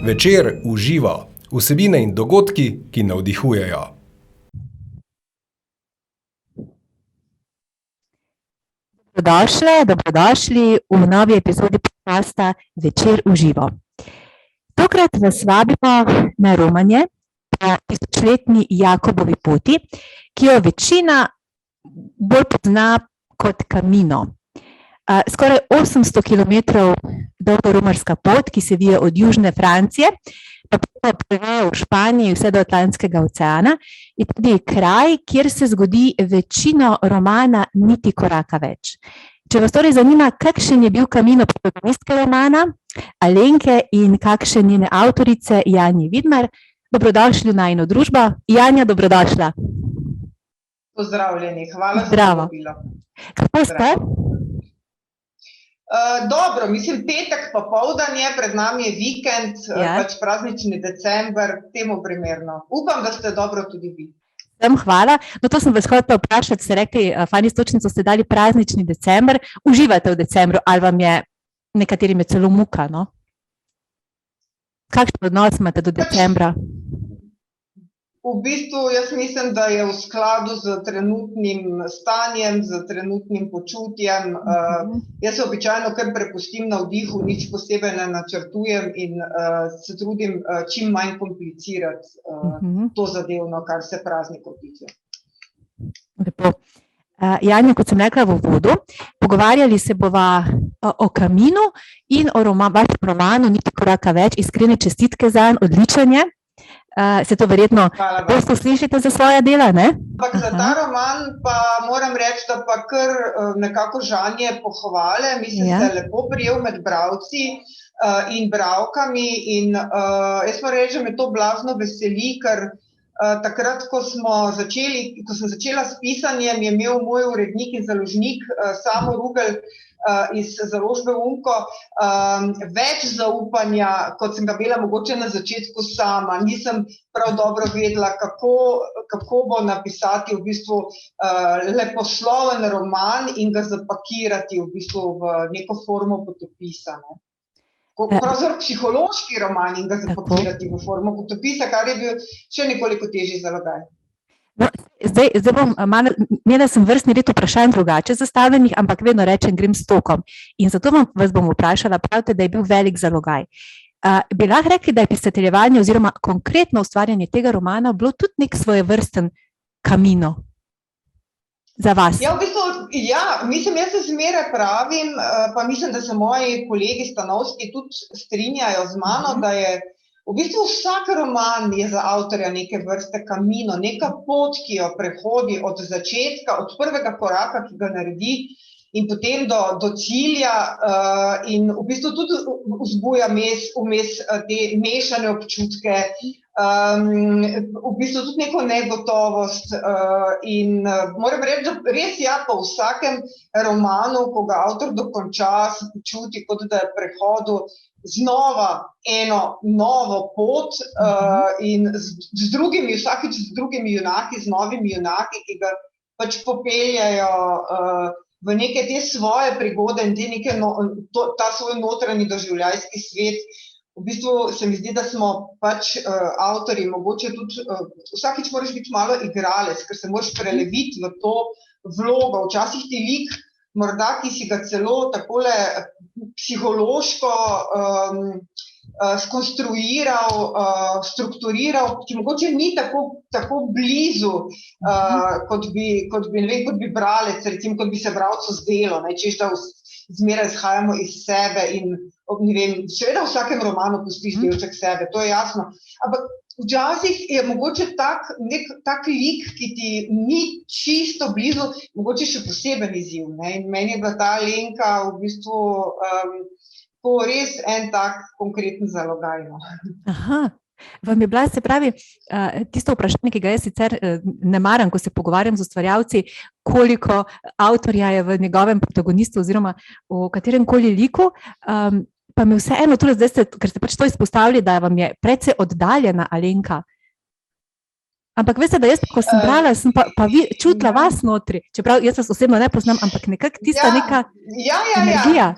Večer uživa, vsebine in dogodki, ki navdihujejo. Dobrodošli v novi epizodi podcasta Večer uživa. Tokrat vas vabimo na romanje po tisočletni Jakobovi poti, ki jo večina bolj pozna kot Camino. Skoraj 800 kilometrov dolga romarska pot, ki se vije od južne Francije, pa prevejo v Španiji vse do Atlantskega oceana, je tudi kraj, kjer se zgodi večino romana Niti koraka več. Če vas torej zanima, kakšen je bil Camino protagonistke romana Alenke in kakšen njene avtorice Janje Vidmar, dobrodošli v najino družbo. Janja, dobrodošla. Pozdravljeni, hvala za povabilo. Kako ste? Dobro, mislim, petek popoldan je, pred nami je vikend, pač praznični december, temu primerno. Upam, da ste dobro tudi vi. Hvala. No, to sem vas hotela vprašati, ste rekli, fajn istočnico ste dali praznični december. Uživate v decembru ali vam je nekaterim je celo muka, no? Kakšen odnos imate do decembra? V bistvu jaz mislim, da je v skladu z trenutnim stanjem, z trenutnim počutjem. Jaz se običajno kar prepustim navdihu, nič posebej ne načrtujem in se trudim čim manj komplicirati to zadevno, kar se praznikov tiče. Lepo. Janja, kot sem rekla v uvodu, pogovarjali se bova o Caminu in o vašem romanu Niti koraka več. Iskrene čestitke zanj, odličen je. Se to verjetno pogosto slišite za svoja dela, ne? Ampak za ta roman pa moram reči, da pa kar nekako žanje pohvale. Mislim, se lepo prijel med bralci in bralkami in jaz moram reči, da me to blazno veseli, ker takrat, ko sem začela s pisanjem, je imel moj urednik in založnik Samo Rugel iz založbe Umko več zaupanja, kot sem ga imela mogoče na začetku sama. Nisem prav dobro vedela, kako bo napisati v bistvu leposloven roman in ga zapakirati v bistvu v neko formo potopisa. Pravzaprav psihološki roman in ga zapakirati v formo potopisa, kar je bil še nekoliko težji zalogaj. No, zdaj bom malo, imela sem vrstni red vprašanj drugače zastavljenih, ampak vedno rečem, grem s tokom. In zato vas bom vprašala, pravite, da je bil velik zalogaj. Bi lahko rekli, da je pisateljevanje oziroma konkretno ustvarjanje tega romana bilo tudi nek svojevrsten Camino za vas? Ja, v bistvu, mislim, jaz se zmeraj pravim, pa mislim, da se moji kolegi stanovski tudi strinjajo z mano, da je v bistvu vsak roman je za avtorja neke vrste Camino, neka pot, ki jo prehodi od začetka, od prvega koraka, ki ga naredi, in potem do cilja in v bistvu tudi vzbuja vmes te mešane občutke, v bistvu tudi neko negotovost in moram reči, da res po vsakem romanu, ko ga avtor dokonča, se počuti, kot da je prehodil znova eno novo pot in vsakič z drugimi junaki, z novimi junaki, ki ga pač popeljajo v neke te svoje prigode in ta svoj notranji doživljajski svet. V bistvu se mi zdi, da smo pač avtorji mogoče tudi, vsakič moraš biti malo igralec, ker se moraš preleviti v to vlogo. Včasih ti lik, morda, ki si ga celo takole psihološko skonstruiral, strukturiral, ki mogoče ni tako blizu, kot bi bralec, recimo, kot bi se bralcu zdelo, češ da zmeraj izhajamo iz sebe in seveda v vsakem romanu pustiš delček sebe, to je jasno, ampak včasih je mogoče tak lik, ki ti ni čisto blizu, mogoče še poseben izziv, in meni je bila ta Alenka v bistvu res en tak konkreten zalogaj. Aha, vam je bila, se pravi, tisto vprašanje, ki ga jaz sicer ne maram, ko se pogovarjam z ustvarjalci, koliko avtorja je v njegovem protagonistu oziroma v kateremkoli liku, pa me vseeno, ker ste pač to izpostavili, da vam je precej oddaljena Alenka. Ampak veste, da jaz, ko sem brala, sem pa čutila vas notri, čeprav jaz vas osebno ne poznam, ampak nekako tista neka energija.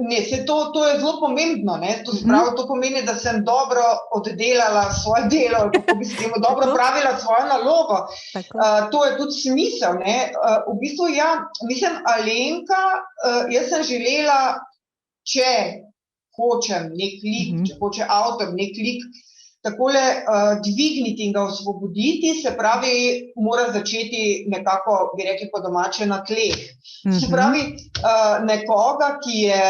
ne, to je zelo pomembno, ne? To pomeni, da sem dobro oddelala svoje delo, kako bi se temu dobro pravila svojo nalogo. To je tudi smisel, ne? V bistvu, ja, mislim, Alenka, jaz sem želela, če hočem nek lik, če hoče avtor nek lik, takole dvigniti in ga osvoboditi, se pravi, mora začeti nekako, bi rekli po domače, na tleh. Se pravi, nekoga, ki je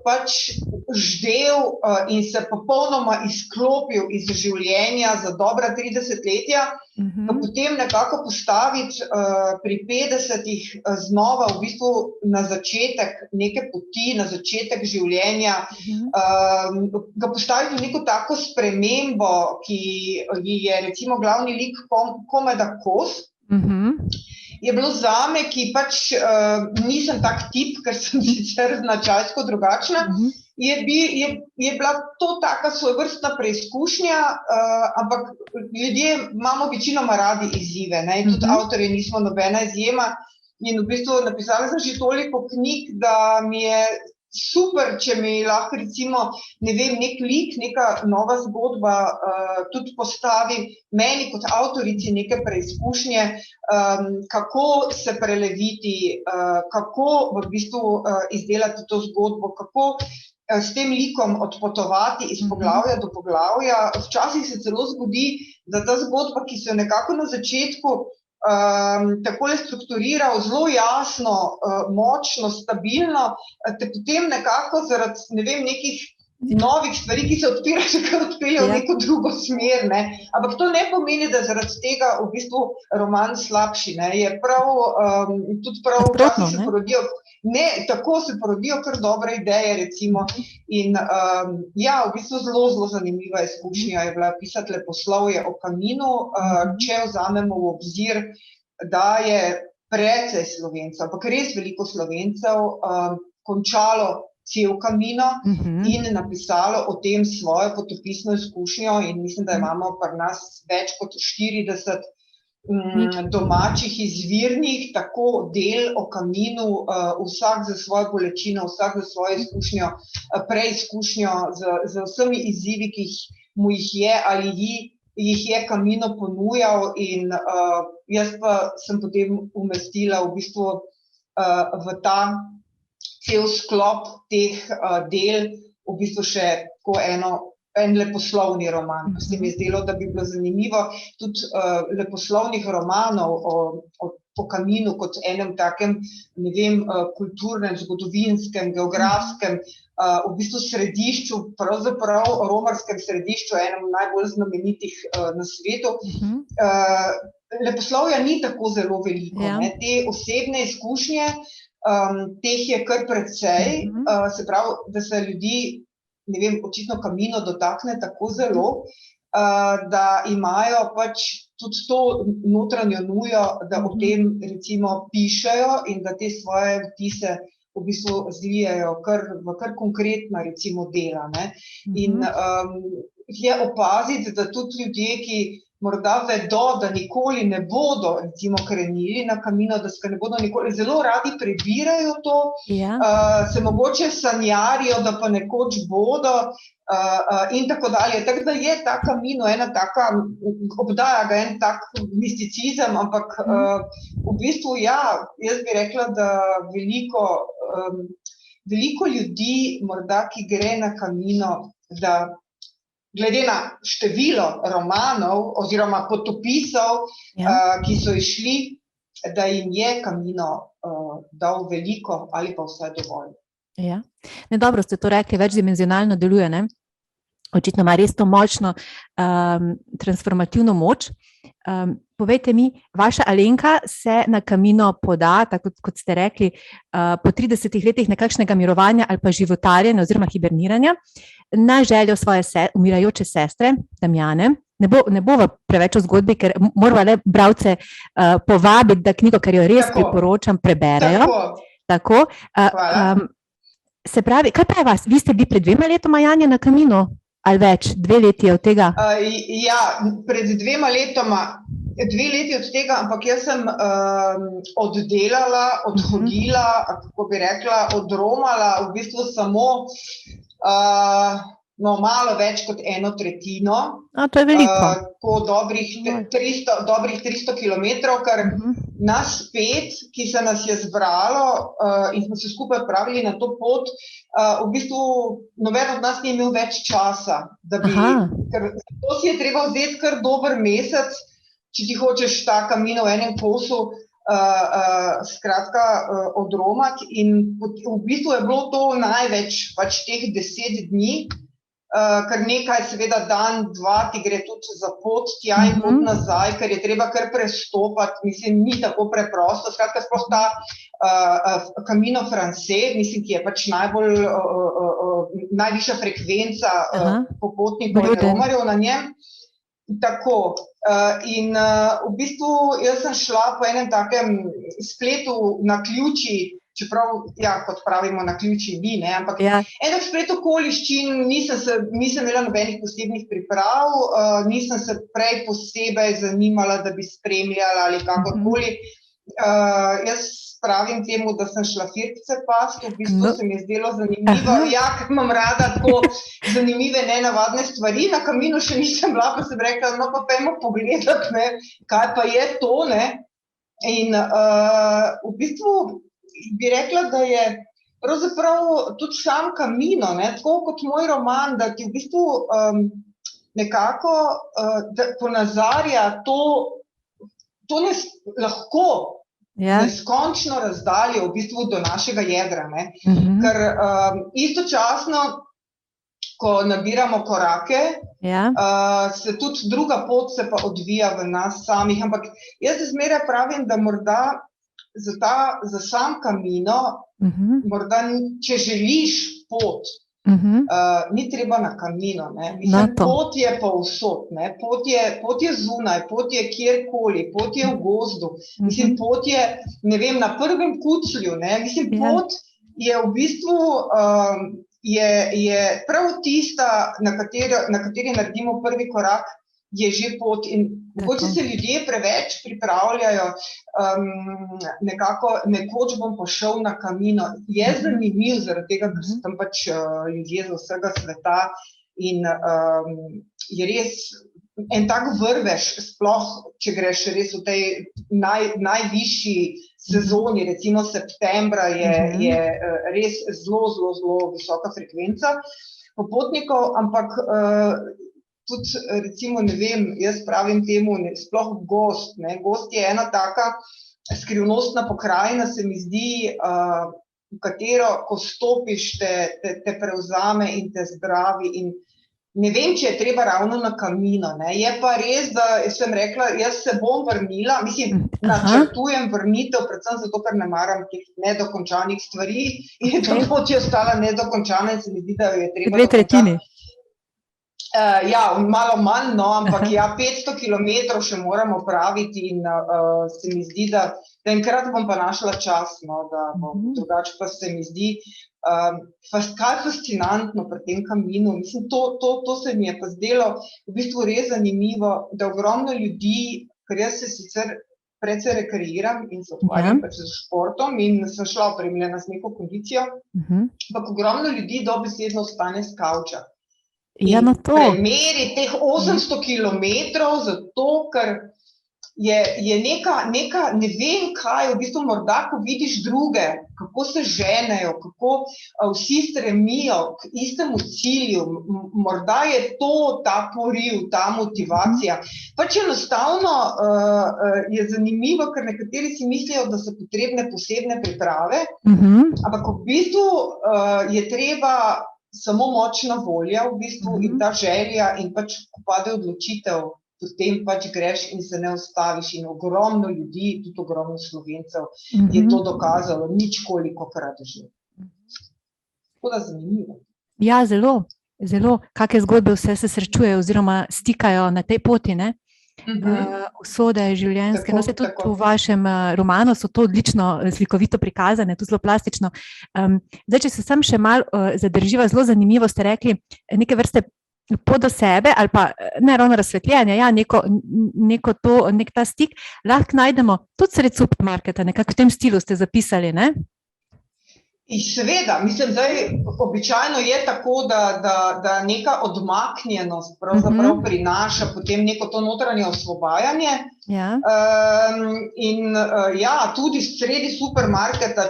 pač ždel in se popolnoma izklopil iz življenja za dobra 30-letja, pa potem nekako postaviti pri 50-ih znova v bistvu na začetek neke poti, na začetek življenja, ga postaviti v neko tako spremembo, ki je recimo glavni lik Komeda Kos, je bilo zame, ki pač nisem tak tip, ker sem sicer značajsko drugačna, je bila to taka svojevrstna preizkušnja, ampak ljudje imamo večinoma radi izzive, ne, tudi avtorji nismo nobena izjema in v bistvu napisala sem že toliko knjig, da mi je super, če mi lahko recimo, ne vem, nek lik, neka nova zgodba tudi postavi meni kot avtorici neke preizkušnje, kako se preleviti, kako v bistvu izdelati to zgodbo, kako s tem likom odpotovati iz poglavja do poglavja. Včasih se celo zgodi, da ta zgodba, ki se jo nekako na začetku takole strukturiral, zelo jasno, močno, stabilno, te potem nekako zaradi, ne vem, nekih novih stvari, ki se odpirajo, še kar odpeljejo v neko drugo smer, ne. Ampak to ne pomeni, da zaradi tega v bistvu roman slabši, ne. Je prav, tudi prav včasih se porodijo, ne, tako se porodijo kar dobre ideje, recimo, in ja, v bistvu zelo, zelo zanimiva izkušnja je bila pisati leposlovje o Kaminu, če vzamemo v obzir, da je precej Slovencev, ampak res veliko Slovencev končalo cel Kamino in napisalo o tem svojo potopisno izkušnjo in mislim, da imamo pri nas več kot 40 domačih izvirnih, tako del o Kaminu, vsak za svojo bolečino, vsak za svojo izkušnjo, preizkušnjo z vsemi izzivi, ki mu jih je ali jih je Kamino ponujal in jaz pa sem potem umestila v bistvu v ta cel sklop teh del, v bistvu še tako en leposlovni roman. Se mi je zdelo, da bi bilo zanimivo tudi leposlovnih romanov o Kaminu kot enem takem, ne vem, kulturnem, zgodovinskem, geografskem, v bistvu središču, pravzaprav romarskem središču, enem najbolj znamenitih na svetu. Leposlovja ni tako zelo veliko, ne, te osebne izkušnje, teh je kar precej, se pravi, da se ljudi, ne vem, očitno Kamino dotakne tako zelo, da imajo pač tudi to notranjo nujo, da o tem recimo pišejo in da te svoje vtise v bistvu zlijejo v kar konkretna recimo dela, ne. In je opaziti, da tudi ljudje, ki morda vedo, da nikoli ne bodo recimo krenili na Kamino, da se ne bodo nikoli, zelo radi prebirajo to, se mogoče sanjarijo, da pa nekoč bodo in tako dalje. Tako da je ta Kamino ena taka, obdaja ga en tak misticizem, ampak v bistvu ja, jaz bi rekla, da veliko ljudi morda, ki gre na Kamino, da glede na število romanov oziroma potopisov, ki so išli, da jim je Kamino dal veliko ali pa vsaj dovolj. Ja, ne, dobro ste to rekli, večdimenzionalno deluje, ne? Očitno ima res to močno transformativno moč. Povejte mi, vaša Alenka se na Kamino poda, tako kot ste rekli, po 30 letih nekakšnega mirovanja ali pa životarjenja oziroma hiberniranja, na željo svoje umirajoče sestre, Damjane. Ne bova preveč o zgodbi, ker morava le bralce povabiti, da knjigo, ker jo res priporočam, preberejo. Tako. Se pravi, kaj pa je vas? Vi ste bili pred 2 letoma, Janja, na Kaminu? Ali več? 2 leti je od tega? Ja, pred 2 letoma 2 leti od tega, ampak jaz sem oddelala, odhodila, kako bi rekla, odromala v bistvu samo malo več kot 1/3. To je veliko. Tako dobrih 300 kilometrov, ker nas 5, ki se nas je zbralo in smo se skupaj odpravili na to pot, v bistvu noben od nas ni imel več časa, da bi, ker to si je treba vzeti kar dober mesec, če ti hočeš ta Camino v enem kosu skratka odromati, in v bistvu je bilo to največ pač teh 10 dni, ker nekaj seveda dan, 2 ti gre tudi za pot tja in pot nazaj, ker je treba kar prestopati, mislim, ni tako preprosto, skratka sploh ta Camino Francés, mislim, ki je pač najvišja frekvenca popotnikov in romarjev na njem. Tako, in v bistvu jaz sem šla po enem takem spletu na ključi, čeprav, kot pravimo, na ključi ni, ne, ampak enak splet okoliščin, nisem imela nobenih posebnih priprav, nisem se prej posebej zanimala, da bi spremljala ali kakorkoli. Jaz pravim temu, da sem šla firtice past, v bistvu se mi je zdelo zanimivo, ker imam rada tako zanimive, nenavadne stvari, na Caminu še nisem bila, pa sem rekla, no pa pojmo pogledati, ne, kaj pa je to, ne, in v bistvu bi rekla, da je pravzaprav tudi sam Camino, ne, tako kot moj roman, da ti v bistvu nekako ponazarja to lahko neskončno razdaljo v bistvu do našega jedra, ne, ker istočasno, ko nabiramo korake, se tudi druga pot se pa odvija v nas samih, ampak jaz zmeraj pravim, da morda za sam Camino, morda, če želiš pot, ni treba na Camino, ne, mislim, pot je povsod, ne, pot je zunaj, pot je kjerkoli, pot je v gozdu, mislim, pot je, ne vem, na prvem kuclju, ne, mislim, pot je v bistvu, je prav tista, na kateri naredimo prvi korak, je že pot, in mogoče se ljudje preveč pripravljajo, nekako, nekoč bom pa šel na Camino, je zanimiv zaradi tega, ker so tam pač ljudje z vsega sveta in je res en tak vrvež, sploh, če greš res v tej najvišji sezoni, recimo septembra je res zelo visoka frekvenca popotnikov, ampak tudi, recimo, ne vem, jaz pravim temu, sploh gozd, ne, gozd je ena taka skrivnostna pokrajina, se mi zdi, v katero, ko stopiš, te prevzame in te zdravi, in ne vem, če je treba ravno na Camino, ne, je pa res, da sem rekla, jaz se bom vrnila, mislim, načrtujem vrnitev, predvsem zato, ker ne maram teh nedokončanih stvari, in to pot je ostala nedokončana in se mi zdi, da jo je treba dokončati. Malo manj, no, ampak 500 kilometrov še moramo praviti in se mi zdi, da enkrat bom pa našla čas, no, da bom, drugače pa se mi zdi, kaj fascinantno pri tem Caminu, mislim, to se mi je pa zdelo v bistvu res zanimivo, da ogromno ljudi, ker jaz se sicer precej rekreiram in se ukvarjam pač z športom in sem šla opremljena z neko kondicijo, ampak ogromno ljudi dobesedno ostane s kavča. In premeri teh 800 kilometrov, zato, ker je neka, ne vem kaj, v bistvu morda, ko vidiš druge, kako se ženejo, kako vsi stremijo k istemu cilju, morda je to ta poriv, ta motivacija. Pač enostavno je zanimivo, ker nekateri si mislijo, da so potrebne posebne priprave, ampak v bistvu je treba samo močna volja v bistvu in ta želja in pač, ko pade odločitev, potem pač greš in se ne ustaviš in ogromno ljudi, tudi ogromno Slovencev je to dokazalo, nič kolikokrat že. Tako da zanimivo. Ja, zelo, kakšne zgodbe vse se srečujejo oziroma stikajo na tej poti, ne? Usode življenjske, no, se tudi v vašem romanu so to odlično slikovito prikazane, tudi zelo plastično. Zdaj, če se sam še malo zadrživa, zelo zanimivo ste rekli, neke vrste pot do sebe, ali pa ne ravno razsvetljenje, ja, nek ta stik lahko najdemo tudi sredi supermarketa, nekako v tem stilu ste zapisali, ne? In seveda, mislim, da običajno je tako, da neka odmaknjenost pravzaprav prinaša potem neko to notranje osvobajanje. Ja. Ja, tudi sredi supermarketa,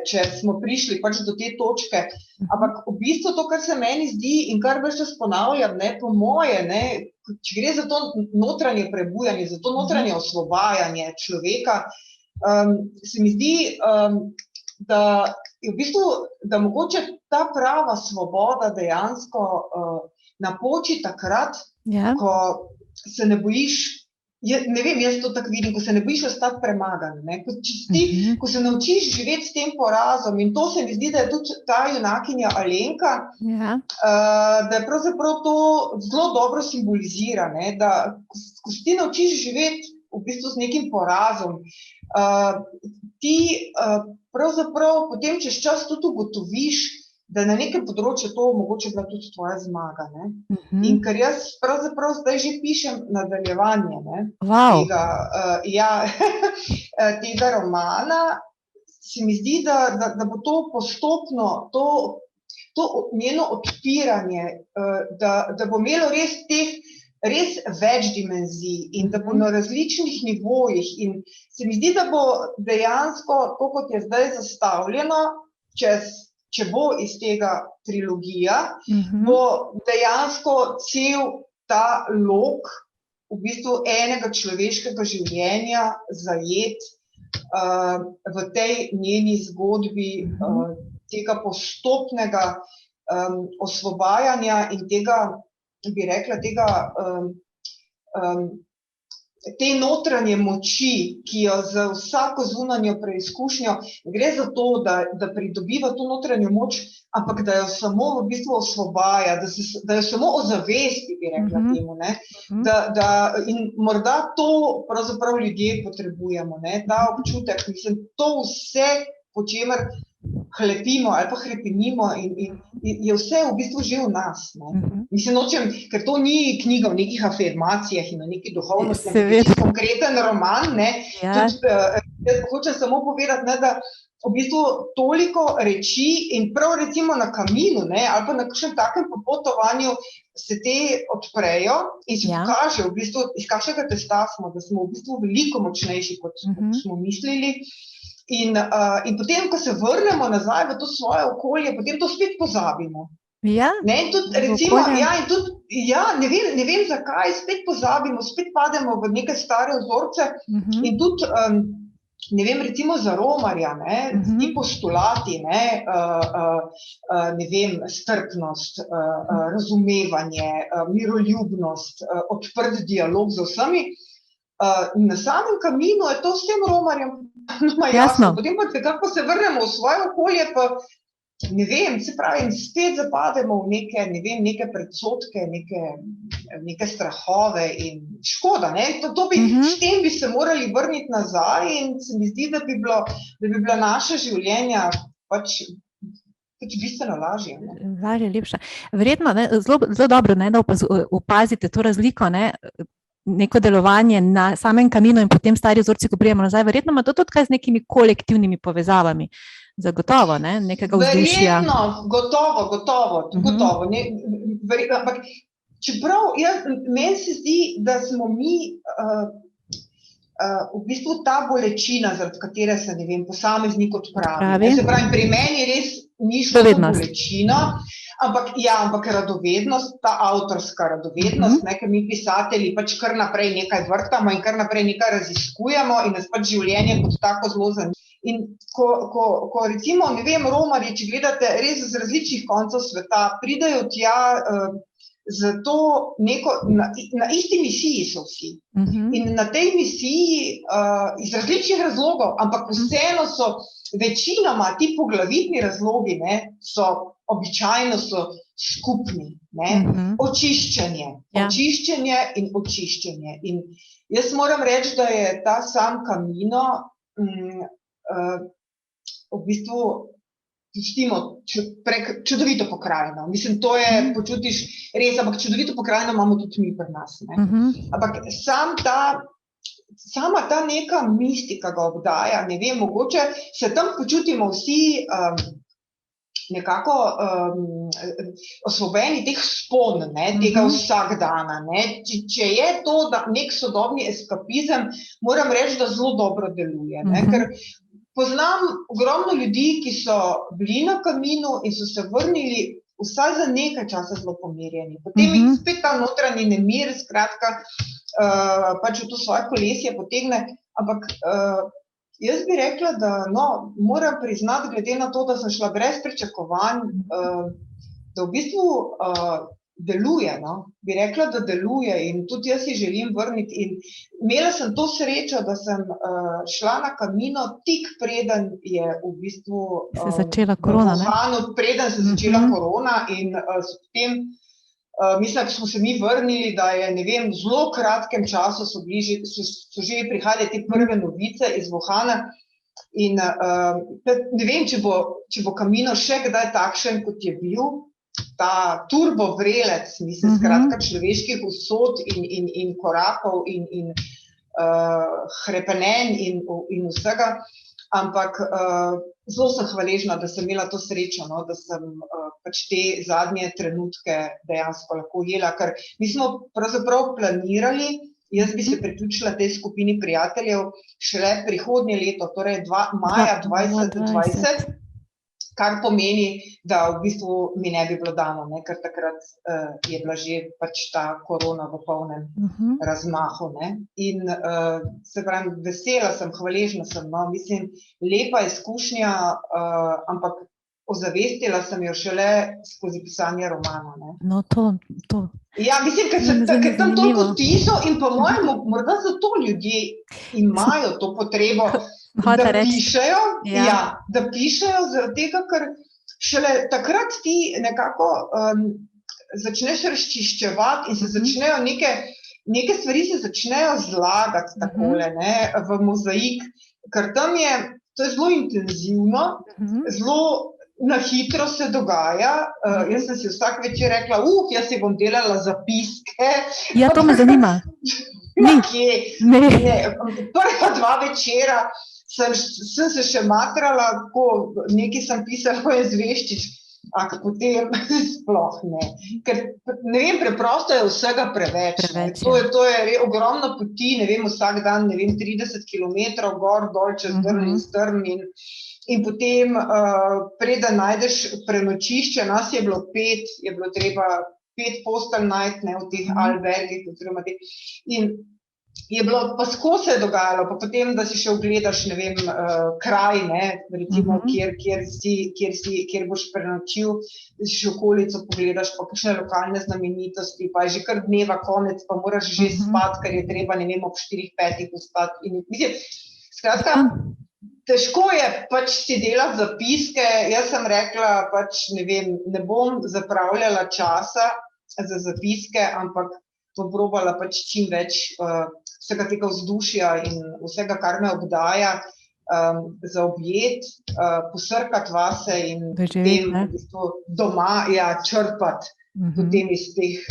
če smo prišli pač do te točke. Ampak v bistvu to, kar se meni zdi in kar več čas ponavljam, ne, po moje, ne, če gre za to notranje prebujanje, za to notranje osvobajanje človeka, se mi zdi, da je v bistvu, da mogoče ta prava svoboda dejansko napoči takrat, ko se ne bojiš, ne vem, jaz to tako vidim, ko se ne bojiš ostati premagan, ne, ko se naučiš živeti s tem porazom in to se mi zdi, da je tudi ta junakinja Alenka, da je pravzaprav to zelo dobro simbolizira, ne, da ko se ti naučiš živeti v bistvu z nekim porazom, ti pravzaprav potem čez čas tudi ugotoviš, da na nekem področju to mogoče bila tudi tvoja zmaga, ne. In ker jaz pravzaprav zdaj že pišem nadaljevanje, ne, tega romana, se mi zdi, da bo to postopno, to njeno odpiranje, da bo imelo res več dimenzij in da bo na različnih nivojih in se mi zdi, da bo dejansko, to kot je zdaj zastavljeno, če bo iz tega trilogija, bo dejansko cel ta lok v bistvu enega človeškega življenja zajet v tej njeni zgodbi tega postopnega osvobajanja in tega, bi rekla, te notranje moči, ki jo za vsako zunanjo preizkušnjo, gre za to, da pridobiva to notranjo moč, ampak da jo samo v bistvu osvobaja, da jo samo ozavesti, bi rekla temu, ne. In morda to pravzaprav ljudje potrebujemo, ne, ta občutek, mislim, to vse, po čemer hlepimo ali pa hrepenimo in je vse v bistvu že v nas, ne. Mislim, nočem, ker to ni knjiga o nekih afirmacijah in o neki duhovnosti, čisto konkreten roman, ne. Jaz hočem samo povedati, ne, da v bistvu toliko reči in prav recimo na kaminu, ne, ali pa na kakšnem takem popotovanju se te odprejo in se pokaže v bistvu, iz kakšnega testa smo, da smo v bistvu veliko močnejši, kot smo mislili. In potem, ko se vrnemo nazaj v to svoje okolje, potem to spet pozabimo. Ja, ne, in tudi, recimo, ne vem zakaj, spet pozabimo, spet pademo v neke stare vzorce in tudi, ne vem, recimo za romarja, ne, ti postulati, ne vem, strpnost, razumevanje, miroljubnost, odprt dialog z vsemi, na samem kaminu je to vsem romarjem jasno. Potem pa, kako se vrnemo v svoje okolje, pa ne vem, se pravi, spet zapademo v neke, ne vem, neke predsodke, neke strahove in škoda, ne, s tem bi se morali vrniti nazaj in se mi zdi, da bi bila naša življenja pač bistveno lažje. Lažje, lepša. Verjetno, ne, zelo dobro, ne, da opazite to razliko, ne, neko delovanje na samem kaminu in potem stari vzorci, ko prijemo nazaj, verjetno ima to tudi kaj z nekimi kolektivnimi povezavami. Zagotovo, ne, nekega vzdušja. Verjetno, gotovo. Ampak čeprav, meni se zdi, da smo mi v bistvu ta bolečina, zaradi katere se, ne vem, posameznik odpravi. Se pravi, pri meni res ni šlo za bolečino, ampak radovednost, ta avtorska radovednost, ker mi pisatelji pač kar naprej nekaj vrtamo in kar naprej nekaj raziskujemo in nas pač življenje kot tako zelo zanima. In ko recimo, ne vem, romarji, če gledate res z različnih koncev sveta, pridejo tja zato neko, na isti misiji so vsi. In na tej misiji iz različnih razlogov, ampak vseeno so večinoma ti poglavitni razlogi, ne, običajno so skupni, ne, očiščenje in očiščenje. In jaz moram reči, da je ta sam Camino v bistvu pustimo prek čudovito pokrajino. Mislim, to je, počutiš res, ampak čudovito pokrajino imamo tudi mi pri nas. Ne? Ampak sama ta neka mistika ga obdaja, ne vem, mogoče se tam počutimo vsi nekako osvobojeni teh spon, ne, tega vsakdana. Ne. Če je to nek sodobni eskapizem, moram reči, da zelo dobro deluje. Ne, ker poznam ogromno ljudi, ki so bili na Kaminu in so se vrnili vsaj za nekaj časa zelo pomirjeni. Potem jih spet ta notranji nemir, skratka, pač v to svoje kolesje potegne, ampak jaz bi rekla, da moram priznati, glede na to, da sem šla brez pričakovanj, da v bistvu deluje, no. Bi rekla, da deluje in tudi jaz si želim vrniti. In imela sem to srečo, da sem šla na Kamino tik preden je v bistvu se začela korona, v Wuhanu, preden se začela korona in potem mislim, ko smo se mi vrnili, da je, ne vem, v zelo kratkem času so že prihajale te prve novice iz Wuhana in ne vem, če bo Kamino še kdaj takšen, kot je bil, ta turbo vrelec, mislim, skratka človeških usod in korakov in hrepenenj in vsega, ampak zelo sem hvaležna, da sem imela to srečo, no, da sem pač te zadnje trenutke dejansko lahko jela, ker mi smo pravzaprav planirali, jaz bi se priključila tej skupini prijateljev šele prihodnje leto, torej maja 2020, kar pomeni, da v bistvu mi ne bi bilo dano, ne, ker takrat je bila že pač ta korona v polnem razmahu. Ne. In se pravim, vesela sem, hvaležna sem, no, mislim, lepa izkušnja, ampak ozavestila sem jo šele skozi pisanje romana. Ne. No, to. Ja, mislim, ker tam toliko tiso in po mojem, morda zato ljudje imajo to potrebo, da pišejo, da pišejo zaradi tega, ker šele takrat ti nekako začneš razčiščevati in se začnejo neke stvari se začnejo zlagati takole, ne, v mozaik, ker tam je, to je zelo intenzivno, zelo na hitro se dogaja, jaz sem si vsak večer rekla, jaz si bom delala zapiske. Ja, to me zanima. Prva 2 večera sem se še matrala, nekaj sem pisala o Jezveščič, ampak potem sploh ne. Ker, ne vem, preprosto je vsega preveč. To je ogromno poti, ne vem, vsak dan, ne vem, 30 kilometrov, gor, dol, čez drn in strn in potem, preden najdeš prenočišče, nas je bilo 5, je bilo treba 5 postelj najti, ne, v teh albergih, oziroma in je bilo, pa skozi se je dogajalo, pa potem, da si še ogledaš, ne vem, kraj, ne, recimo, kjer boš prenočil, da si še okolico pogledaš, pa kakšne lokalne znamenitosti, pa je že kar dneva konec, pa moraš že spati, ker je treba, ne vem, ob 4-5 vstati. In mislim, skratka, težko je pač si delati zapiske, jaz sem rekla, pač, ne vem, ne bom zapravljala časa za zapiske, ampak bom probala pač čim več vsega tega vzdušja in vsega, kar me obdaja, zaobjet, posrkati vase in potem v bistvu doma črpati potem iz teh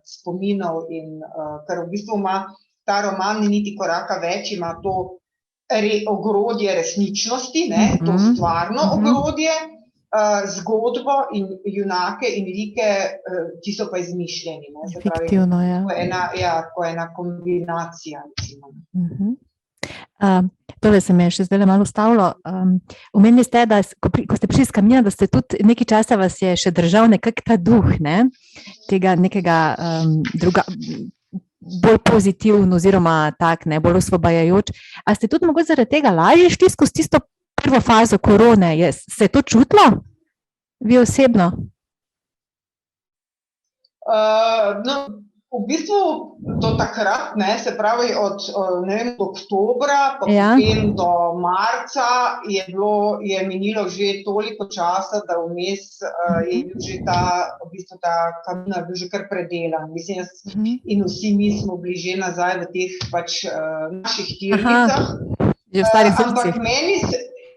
spominov in ker v bistvu ima ta roman ni niti koraka več, ima to ogrodje resničnosti, ne, to stvarno ogrodje, zgodbo in junake in like, ki so pa izmišljeni. Fiktivno, ja. Ko ena kombinacija. Tole se me je še zdaj malo ustavilo. Omenili ste, da ko ste prišli s Kamina, da ste tudi nekaj časa vas je še držal nekak ta duh, ne, tega nekega bolj pozitivno oziroma tak, ne, bolj osvobajajoč. A ste tudi mogoče zaradi tega lažje šli skozi tisto prvo fazo korone? Se je to čutilo? Vi osebno? V bistvu do takrat, ne, se pravi od oktobra, pa potem do marca je minilo že toliko časa, da vmes je bil že v bistvu ta Kamin je bil že kar predelan. Mislim, in vsi mi smo bili že nazaj v teh pač naših tirnicah. Že v starih ampak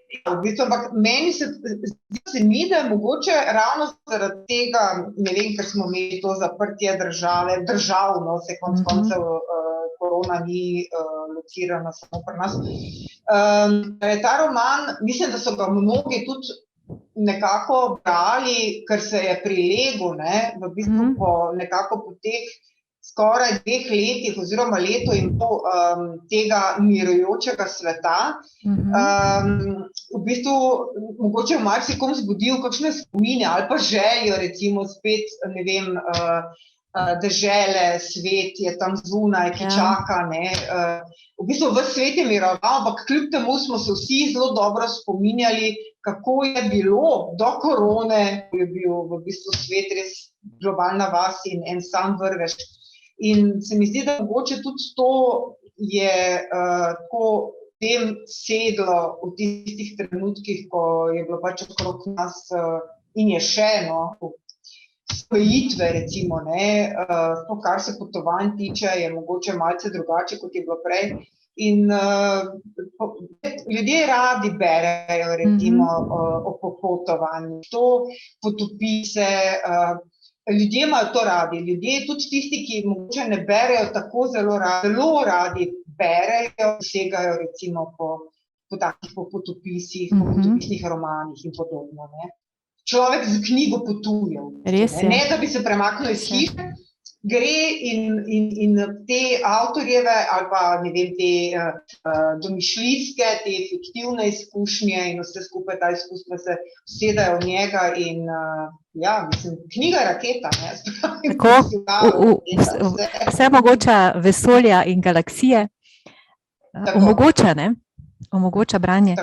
v bistvu, ampak meni se mi, da je mogoče ravno zaradi tega, ne vem, ker smo imeli to zaprtje držav, no, se konec koncev korona ni locirana samo pri nas. Je ta roman, mislim, da so ga mnogi tudi nekako brali, ker se je prilegel, ne, v bistvu nekako po teh skoraj 2 letih oziroma leto in pol tega mirujočega sveta, v bistvu mogoče v marsikom zbudil kakšne spomine ali pa željo, recimo spet, ne vem, dežele, svet je tam zunaj, ki čaka, ne. V bistvu ves svet je miroval, ampak kljub temu smo se vsi zelo dobro spominjali, kako je bilo do korone, ko je bil v bistvu svet res globalna vas in en sam vrvež. In se mi zdi, da mogoče tudi to je tako tem sedlo v tistih trenutkih, ko je bilo pač okrog nas in je še, no, spojitve, recimo, ne, to, kar se potovanj tiče, je mogoče malce drugače, kot je bilo prej. In ljudje radi berejo, recimo, o popotovanju, to potopise, ljudje imajo to radi, ljudje, tudi tisti, ki mogoče ne berejo tako zelo radi berejo, segajo recimo po potopisih, po potopisnih romanih in podobno, ne. Človek z knjigo potuje, ne da bi se premaknil iz hiše, gre in te avtorjeve ali pa, ne vem, te domišljijske, te fiktivne izkušnje in vse skupaj ta izkušnja se vsedajo v njega in ja, mislim, knjiga je raketa, ne. Tako, vse mogoče vesolja in galaksije omogoča, ne, omogoča branje.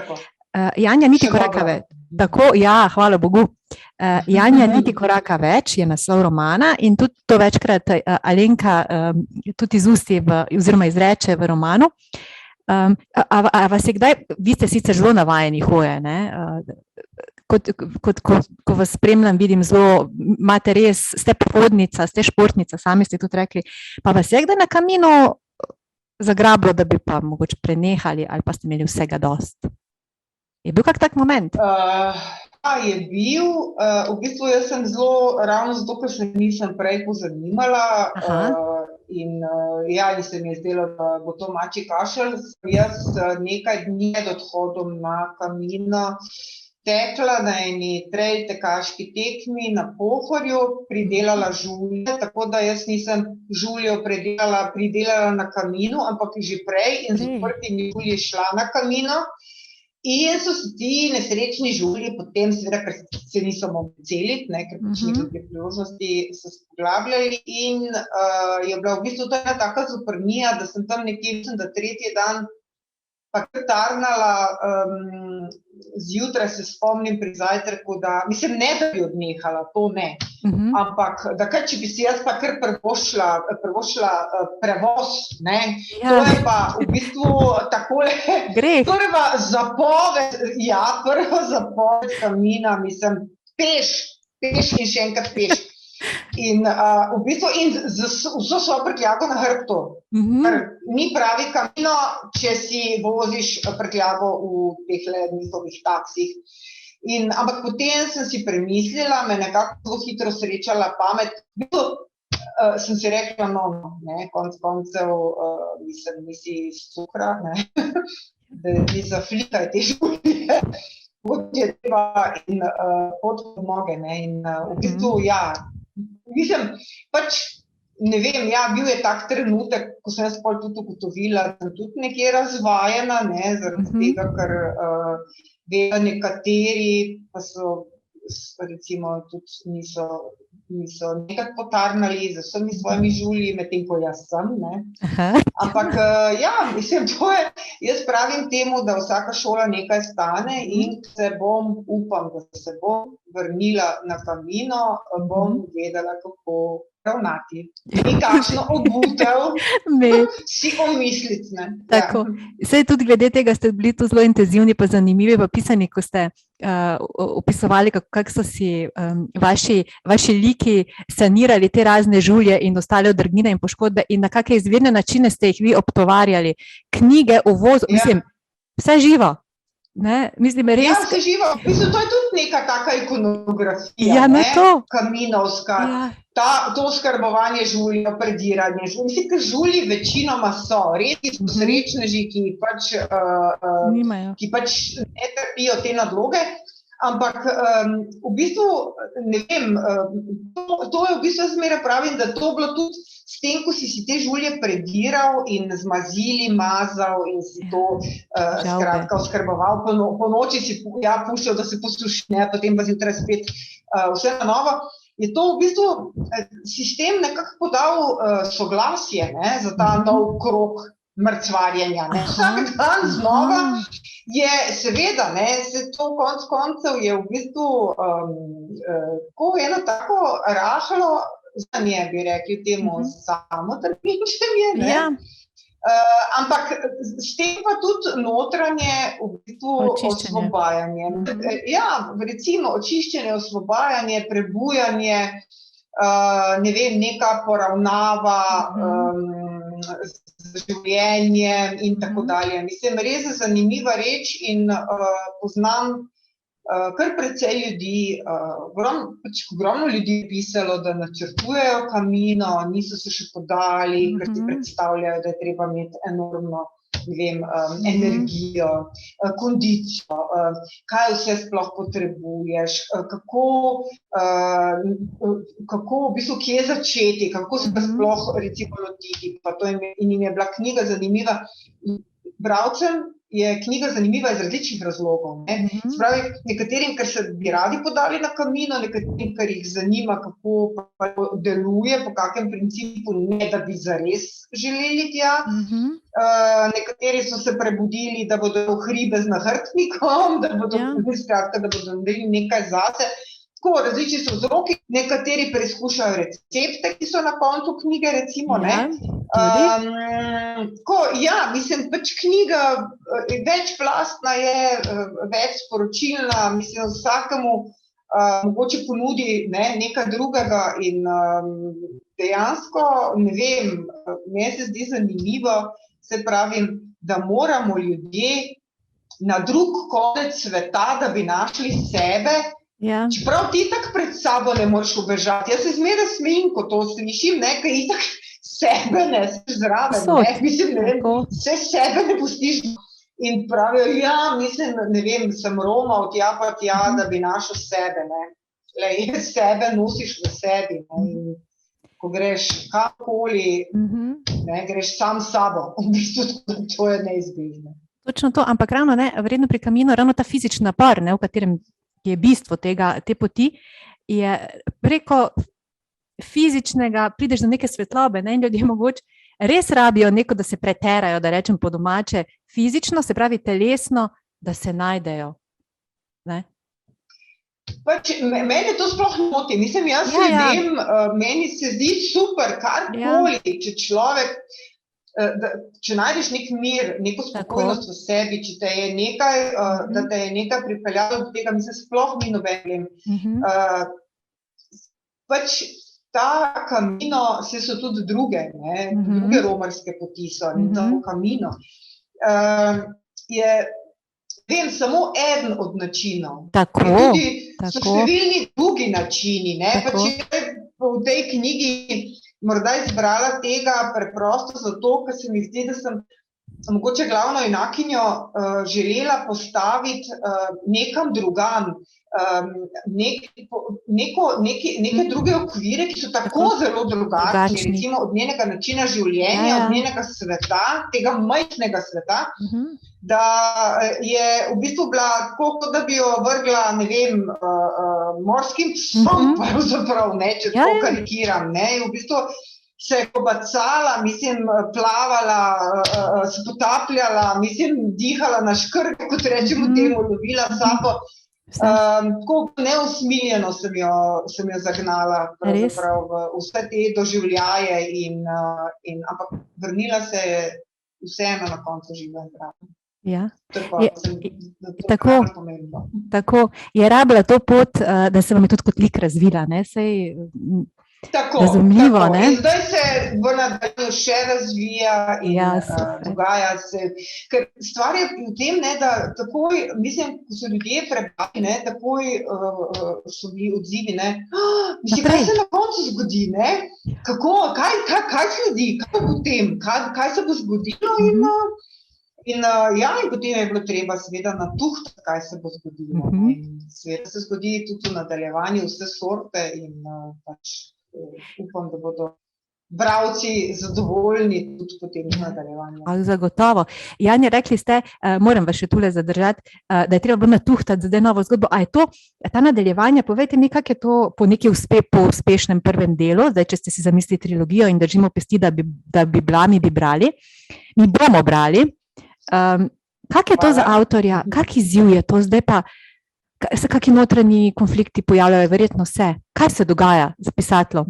Janja niti koraka več. Tako, ja, hvala Bogu. Janja niti koraka več je naslov romana in tudi to večkrat Alenka tudi iz usti oziroma izreče v romanu. A vas je kdaj, vi ste sicer zelo navajeni hoje, ne? Ko vas spremljam, vidim zelo, imate res, ste pohodnica, ste športnica, sami ste tudi rekli, pa vas je kdaj na kaminu zagrablo, da bi pa mogoče prenehali ali pa ste imeli vsega dost? Je bil kak tak moment? Je bil. V bistvu jaz sem zelo, ravno zato, ker se nisem prej pozanimala in ja, in se mi je zdelo, da bo to mačji kašelj. Jaz nekaj dni pred odhodom na Camino tekla na eni trail tekaški tekmi na Pohorju, pridelala žulje, tako da jaz nisem žuljo pridelala na Caminu, ampak že prej in z odprtimi žulji šla na Camino. In so se ti nesrečni žulji potem seveda, ker se niso mogli celiti, ne, ker pač nekaj priložnosti so se poglabljali in je bila v bistvu to ena taka zoprnija, da sem tam nekje, mislim, da 3. dan pa kar tarnala, zjutraj se spomnim pri zajtrku, da, mislim, ne da bi odnehala, to ne, ampak da kaj, če bi si jaz pa kar prvošla prevoz, ne, to je pa v bistvu takole, prva zapoved Camina, mislim, peš in še enkrat peš. In v bistvu z vso svojo prtljago na hrbtu. Ker ni pravi Camino, če si voziš prtljago v tehle njihovih taksih. Ampak potem sem si premislila, me nekako zelo hitro srečala pamet. Sem si rekla, ne, konec koncev, mislim, nisi iz cukra, ne, da ti zaflikaj te žulje, pot je treba in pot pod noge, ne, in v bistvu, ja, mislim, pač, ne vem, ja, bil je tak trenutek, ko sem jaz pol tudi ugotovila, da sem tudi nekje razvajena, ne, zaradi tega, ker vem, nekateri pa so, recimo, tudi niso nekaj potarnali z vsemi svojimi žulji, medtem ko jaz sem, ne. Ampak, ja, mislim, to je, jaz pravim temu, da vsaka šola nekaj stane in upam, da se bom vrnila na Camino, bom vedela, kako ravnati. In kakšno obutev si omisliti, ne. Tako. Saj tudi glede tega ste bili tu zelo intenzivni pa zanimivi v pisanju, ko ste opisovali, kako so si vaši liki sanirali te razne žulje in ostale odrgnine in poškodbe in na kakšne izvirne načine ste jih vi obtovarjali. Knjige, uvoz, mislim, vse živo. Ne? Mislim, res... Ja, vse živo. Mislim, to je tudi neka taka ikonografija, Ja, ne? to. Kaminovska. Ja. To skrbovanje žulja, prediranje. Mislim, da žulji večinoma so. Res so srečneži, ki pač ne trpijo te nadloge. Ampak v bistvu, ne vem, to je v bistvu zmeraj pravim, da to bilo tudi s tem, ko si te žulje prediral in zmazili, mazal in si to skratka oskrboval. Po noči si puščal, da se posuši, potem pa zjutraj spet vse na novo. Je to v bistvu sistem nekako podal soglasje, ne, za ta nov krog mrcvarjenja. Ne. Vsak dan znova je seveda, ne, se to konc koncev je v bistvu ko eno tako rahlo, za nje bi rekli temu samotrpinčenje, ne. Ja. Ampak s tem pa tudi notranje v bistvu osvobajanje. Ja, recimo očiščenje, osvobajanje, prebujanje, ne vem, neka poravnava z življenjem in tako dalje. Mislim, res je zanimiva reč in poznam kar precej ljudi, ogromno ljudi je pisalo, da načrtujejo kamino, niso se še podali, ker si predstavljajo, da je treba imeti enormno, ne vem, energijo, kondicijo, kaj vse sploh potrebuješ, kako v bistvu, kje začeti, kako se pa sploh recimo lotiti. In jim je bila knjiga zanimiva. Bralcem je knjiga zanimiva iz različnih razlogov. Spravi, nekaterim, ker se bi radi podali na kamino, nekaterim, ker jih zanima, kako deluje, po kakem principu, ne da bi zares želeli tja. Nekateri so se prebudili, da bodo hribe z nahrbtnikom, da bodo naredili nekaj zase. Tako, različni so vzroki, nekateri preizkušajo recepte, ki so na koncu knjige, recimo, ne. Mislim, pač knjiga večplastna je, več sporočilna, mislim, vsakemu mogoče ponudi nekaj drugega in dejansko, ne vem, meni se zdi zanimivo, se pravim, da moramo ljudje na drug konec sveta, da bi našli sebe. Ja. Čeprav ti tak pred sabo ne moreš ubežati. Jaz se zmeraj smejim, ko to slišim, ker itak sebe ne zraven, mislim, ne vem, vse sebe ne pustiš. In pravijo, mislim, ne vem, sem romal tja pa tja, da bi našel sebe, ne. Sebe nosiš v sebi, ne. In ko greš kamkoli, greš sam s sabo. V bistvu to je neizbežno. Točno to, ampak ravno vredno pri kaminu, ravno ta fizični napor, v katerem je bistvo te poti, je preko fizičnega prideš do neke svetlobe, in ljudje mogoče res rabijo neko, da se preterajo, da rečem po domače, fizično, se pravi telesno, da se najdejo. Mene to sploh moti. Mislim, jaz ljudem, meni se zdi super, karkoli, če človek, če najdeš nek mir, neko spokojnost v sebi, če te je nekaj, da te je nekaj pripeljalo do tega, mislim, sploh ni nobenim. Pač ta kamino, vse so tudi druge, druge romarske poti so, ni samo kamino. Je, vem, samo eden od načinov. Tako. So številni drugi načini, pač v tej knjigi morda izbrala tega preprosto zato, ker se mi zdi, da sem mogoče glavno junakinjo želela postaviti nekam drugam, neke druge okvire, ki so tako zelo drugačni, recimo od njenega načina življenja, od njenega sveta, tega majhnega sveta, da je v bistvu bila tako, kot da bi jo vrgla, ne vem, morskim psom, pravzaprav, če to karikiram, v bistvu se je pobacala, mislim, plavala, se potapljala, mislim, dihala na škrk, kot rečemo temu, lovila sapo. Tako neusmiljeno sem jo zagnala pravzaprav v vse te doživljaje ampak vrnila se je vseeno na koncu življenja. Ja. Tako je rabila to pot, da se vam je tudi kot lik razvila. razumljivo, ne? In zdaj se v nadaljevanju še razvija in dogaja se. Ker stvar je v tem, ne, da takoj, mislim, ko so ljudje prebrali, ne, takoj so bili odzivi, ne, mislim, kaj se na koncu zgodi, ne? Kako, kaj sledi, kaj potem, kaj se bo zgodilo in potem je bilo treba seveda natuhtati, kaj se bo zgodilo. In seveda se zgodi tudi v nadaljevanju vse sorte in pač upam, da bodo bralci zadovoljni tudi potem v nadaljevanju. Zagotovo. Janja, rekli ste, moram vas še tule zadržati, da je treba bolj natuhtati zdaj novo zgodbo. A je to, ta nadaljevanja, povejte mi, kak je to po neki po uspešnem prvem delu, zdaj, če ste si zamislili trilogijo in držimo pesti, da bi brali, mi bomo brali. Kak je to za avtorja, kak izziv je to, zdaj pa se kakšni notranji konflikti pojavljajo, verjetno se. Kaj se dogaja z pisateljem,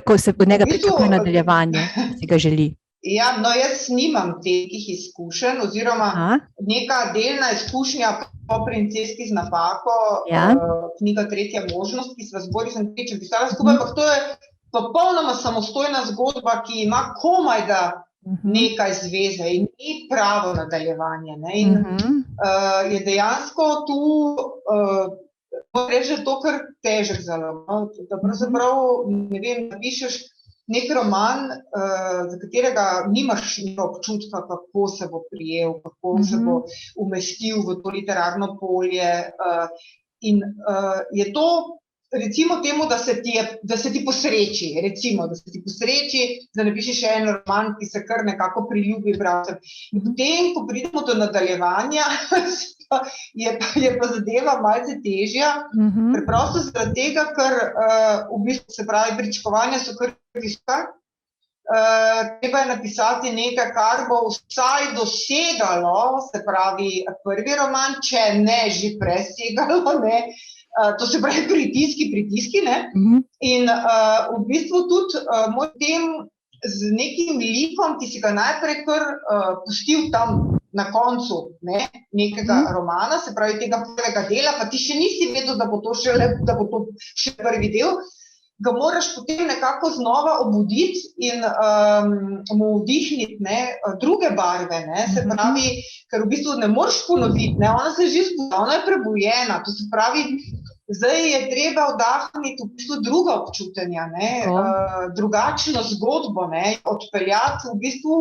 ko se od njega pričakuje nadaljevanje, si ga želi? Ja, no jaz nimam takih izkušenj oziroma neka delna izkušnja po Princeski z napako, knjiga Tretja možnost, ki sva z Borisom Kričem pisala skupaj, ampak to je popolnoma samostojna zgodba, ki ima komajda nekaj zveze in ni pravo nadaljevanje. Ne? In je dejansko tu, moram reči, to kar težek zelo. Da pravzaprav, ne vem, napišeš nek roman, za katerega nimaš občutka, kako se bo prijel, kako se bo umestil v to literarno polje. In je to, recimo temu, da se ti posreči, da napišeš še en roman, ki se kar nekako priljubi bralcem. In potem, ko pridemo do nadaljevanja, je pa zadeva malce težja, preprosto zaradi tega, ker v bistvu se pravi, pričakovanja so kar visoka. Treba je napisati nekaj, kar bo vsaj dosegalo, se pravi, prvi roman, če ne že presegalo, ne. To se pravi pritiski, ne? In v bistvu tudi moj tem z nekim likom, ki si ga najprej kar pustil tam na koncu nekega romana, se pravi tega prvega dela, pa ti še nisi vedel, da bo to še prvi del, ga moraš potem nekako znova obuditi in mu vdihniti druge barve, se pravi, ker v bistvu ne moreš ponoviti, ona se že zbudila, ona je prebujena, to se pravi, zdaj je treba vdahniti v bistvu druga občutenja, drugačno zgodbo, odpeljati v bistvu,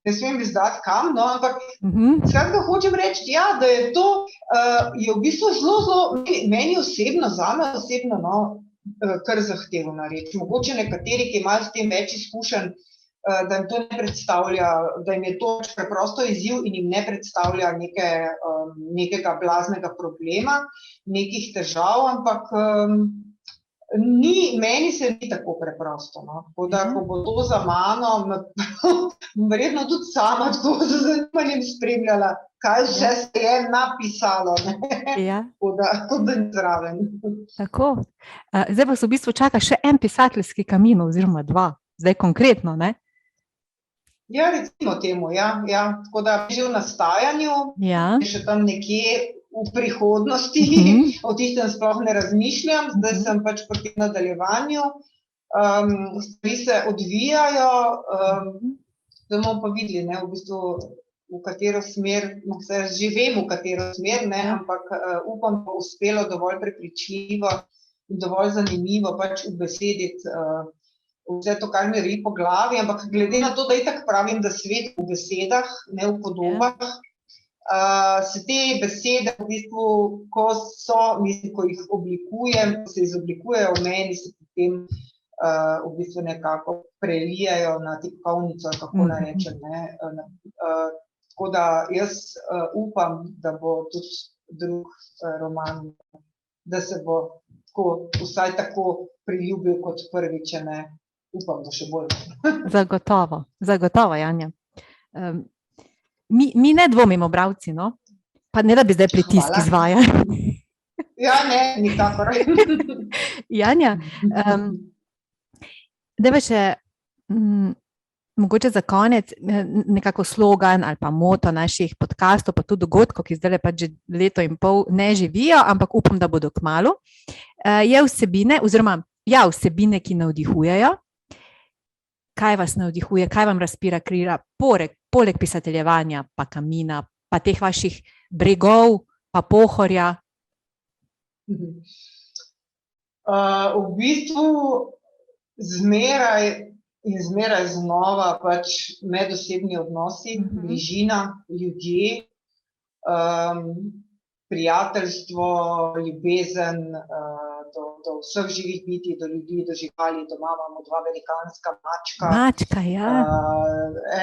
ne smem izdati kam, no, ampak skratka hočem reči, ja, da je to, je v bistvu zelo, meni osebno, zame osebno, no, kar zahtevno reči. Mogoče nekateri, ki imajo s tem več izkušenj, da jim to ne predstavlja, da jim je to preprosto izziv in jim ne predstavlja nekega blaznega problema, nekih težav, ampak meni se ni tako preprosto, no. Tako da, ko bo to za mano, verjetno tudi sama tako z zanimanjem spremljala, kaj vse se je napisalo, ne. Tako da ni zraven. Tako. Zdaj vas v bistvu čaka še en pisateljski kamin, oziroma dva, zdaj konkretno, ne? Ja, recimo temu, ja. Tako da že v nastajanju, še tam nekje v prihodnosti, o tistem sploh ne razmišljam, zdaj sem pač pri tem nadaljevanju, stvari se odvijajo, zdaj bomo pa videli, v bistvu, v katero smer, že vem, v katero smer, ampak upam, da bo uspelo dovolj prepričljivo in dovolj zanimivo pač ubesediti vse to, kar mi rodi po glavi, ampak glede na to, da itak pravim, da svet v besedah, ne v podobah, se te besede v bistvu, ko jih oblikujem, ko se izoblikujejo v meni, se potem v bistvu nekako prelijajo na tipkovnico, kako naj rečem, tako da jaz upam, da bo tudi drug roman, da se bo vsaj tako priljubil kot prvi, če ne, upam, da še bolj. Zagotovo, Janja. Mi ne dvomimo, bralci, no? Pa ne da bi zdaj pritisk izvajali. Ja, ne, nikakor. Janja, dajva še, mogoče za konec nekako slogan ali pa moto naših podkastov, pa tudi dogodkov, ki zdaj pač že leto in pol ne živijo, ampak upam, da bodo kmalu, je vsebine, ki navdihujejo. Kaj vas navdihuje, kaj vam razpira krila, poleg pisateljevanja, pa kamina, pa teh vaših bregov, pa Pohorja? V bistvu zmeraj znova pač medosebni odnosi, bližina, ljudje, prijateljstvo, ljubezen do vseh živih bitij, do ljudi, do živali. Doma imamo 2 velikanska mačka. Mačka, ja.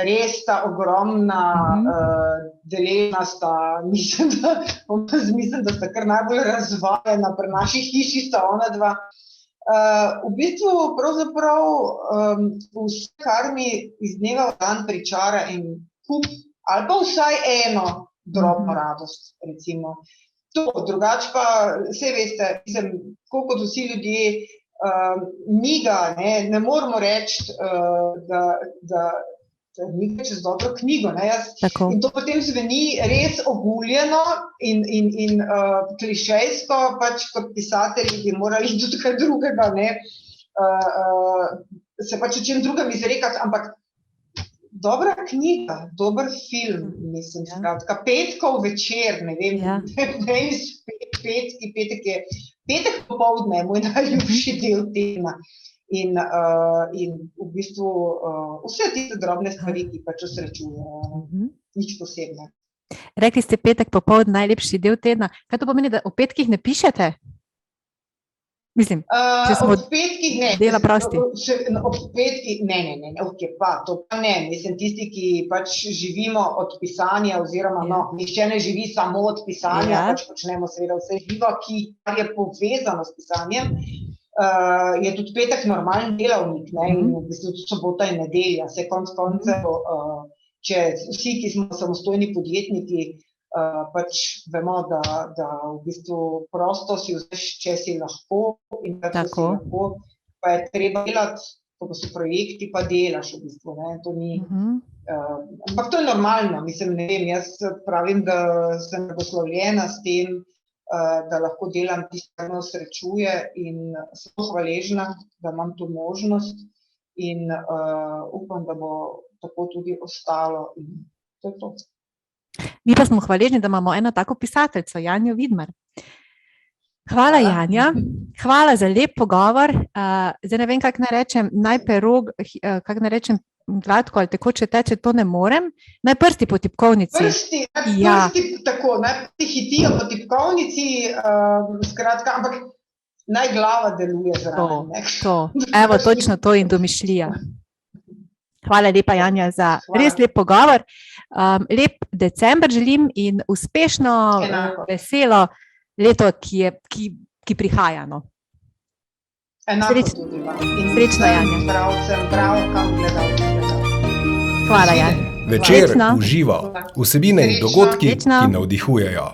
Res sta ogromna, deležna sta, mislim, da sta kar najbolj razvajena, pri naši hiši sta ona 2. V bistvu pravzaprav vse, kar mi iz dneva v dan pričara en kup, ali pa vsaj eno drobno radost, recimo. Drugače pa, saj veste, tako kot vsi ljudje, miga, ne moramo reči, da miga čez dobro knjigo. In to potem zveni res oguljeno in klišejsko, pač kot pisatelji bi morali tudi kaj drugega, se pač o čem drugem izrekati, ampak dobra knjiga, dober film, mislim, skratka, petkov večer, ne vem, petek popoldne je moj najljubši del tedna in v bistvu vse tiste drobne stvari, ki pač osrečujejo, nič posebne. Rekli ste petek popoldne najlepši del tedna, kaj to pomeni, da o petkih ne pišete? Mislim, če smo ob petkih ne, dela prosti. Ob petkih ne, to pa ne, mislim, tisti, ki pač živimo od pisanja oziroma, nihče ne živi samo od pisanja, pač počnemo seveda vse živo, kar je povezano s pisanjem, je tudi petek normalen delavnik, in v bistvu tudi sobota in nedelja, vse konec koncev, če vsi, ki smo samostojni podjetniki, pač vemo, da v bistvu prosto si vzeš, če si lahko in da si lahko, pa je treba delati, ko so projekti, pa delaš v bistvu, to ni, ampak to je normalno, mislim, ne vem, jaz pravim, da sem blagoslovljena s tem, da lahko delam tisto, kar me osrečuje in sem hvaležna, da imam to možnost in upam, da bo tako tudi ostalo in to je to. Mi pa smo hvaležni, da imamo eno tako pisateljico, Janjo Vidmar. Hvala, Janja. Hvala za lep pogovor. Zdaj ne vem, kako naj rečem, kako naj rečem gladko ali tekoče teče, to ne morem. Naj prsti po tipkovnici. Prsti tako, naj hitijo po tipkovnici, skratka, ampak naj glava deluje zraven. Evo, točno to in domišljija. Hvala lepa, Janja, za res lep pogovor. Lep december želim in uspešno, veselo leto, ki prihaja. Enako tudi vam. Srečno, Janja. Zdravkam, gledalcem. Hvala, Janja. Večer uživa, vsebine in dogodki, ki navdihujejo.